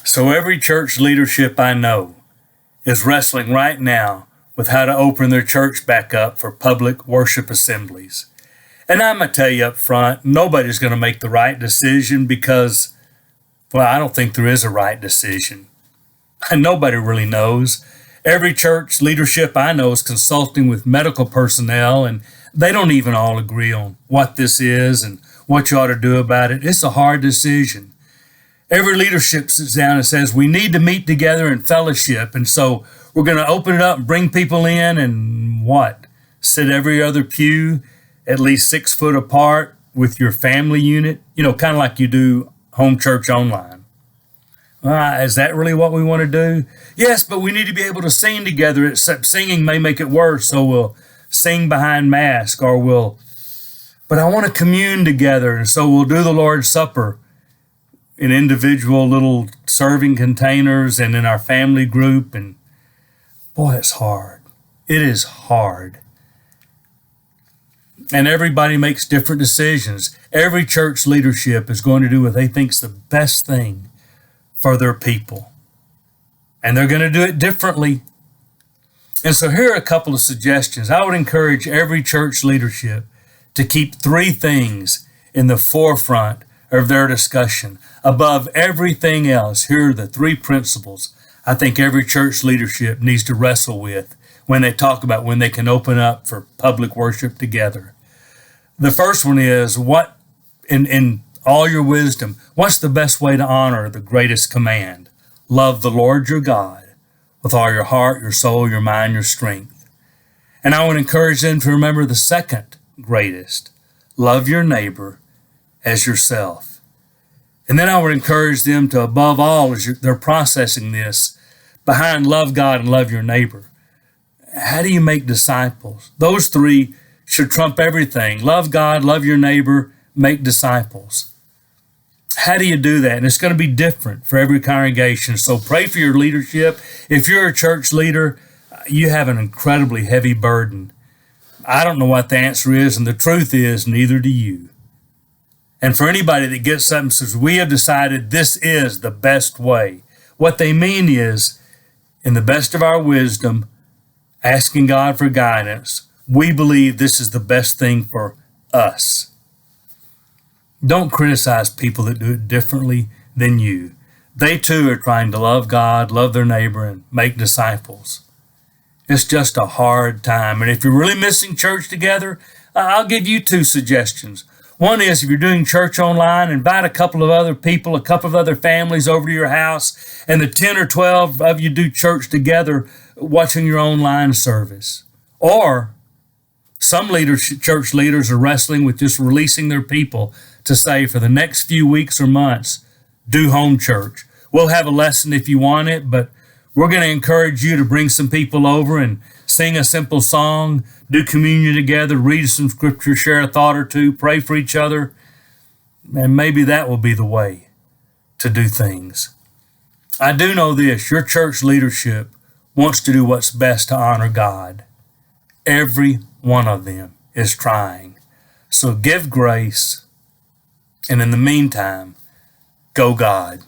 So every church leadership I know is wrestling right now with how to open their church back up for public worship assemblies. And I'm going to tell you up front, nobody's going to make the right decision because, well, I don't think there is a right decision. And nobody really knows. Every church leadership I know is consulting with medical personnel, and they don't even all agree on what this is and what you ought to do about it. It's a hard decision. Every leadership sits down and says, we need to meet together in fellowship. And so we're going to open it up and bring people in and what? Sit every other pew at least 6 foot apart with your family unit, kind of like you do home church online. Is that really what we want to do? Yes, but we need to be able to sing together, except singing may make it worse. So we'll sing behind mask but I want to commune together. And so we'll do the Lord's Supper in individual little serving containers and in our family group. And boy, it's hard. It is hard. And everybody makes different decisions. Every church leadership is going to do what they think is the best thing for their people. And they're going to do it differently. And so here are a couple of suggestions. I would encourage every church leadership to keep 3 things in the forefront of their discussion. Above everything else, here are the 3 principles I think every church leadership needs to wrestle with when they talk about when they can open up for public worship together. The first one is, what, in all your wisdom, what's the best way to honor the greatest command? Love the Lord your God with all your heart, your soul, your mind, your strength. And I would encourage them to remember the second greatest. Love your neighbor as yourself. And then I would encourage them to, above all, as they're processing this, behind love God and love your neighbor, how do you make disciples? Those 3 should trump everything. Love God, love your neighbor, make disciples. How do you do that? And it's going to be different for every congregation. So pray for your leadership. If you're a church leader, you have an incredibly heavy burden. I don't know what the answer is, and the truth is, neither do you. And for anybody that gets up and says, we have decided this is the best way, what they mean is, in the best of our wisdom, asking God for guidance, we believe this is the best thing for us. Don't criticize people that do it differently than you. They too are trying to love God, love their neighbor, and make disciples. It's just a hard time. And if you're really missing church together, I'll give you 2 suggestions. One is, if you're doing church online, invite a couple of other people, a couple of other families over to your house, and the 10 or 12 of you do church together watching your online service. Or some church leaders are wrestling with just releasing their people to say, for the next few weeks or months, do home church. We'll have a lesson if you want it, but we're going to encourage you to bring some people over and sing a simple song, do communion together, read some scripture, share a thought or 2, pray for each other, and maybe that will be the way to do things. I do know this, your church leadership wants to do what's best to honor God. Every one of them is trying. So give grace, and in the meantime, go God.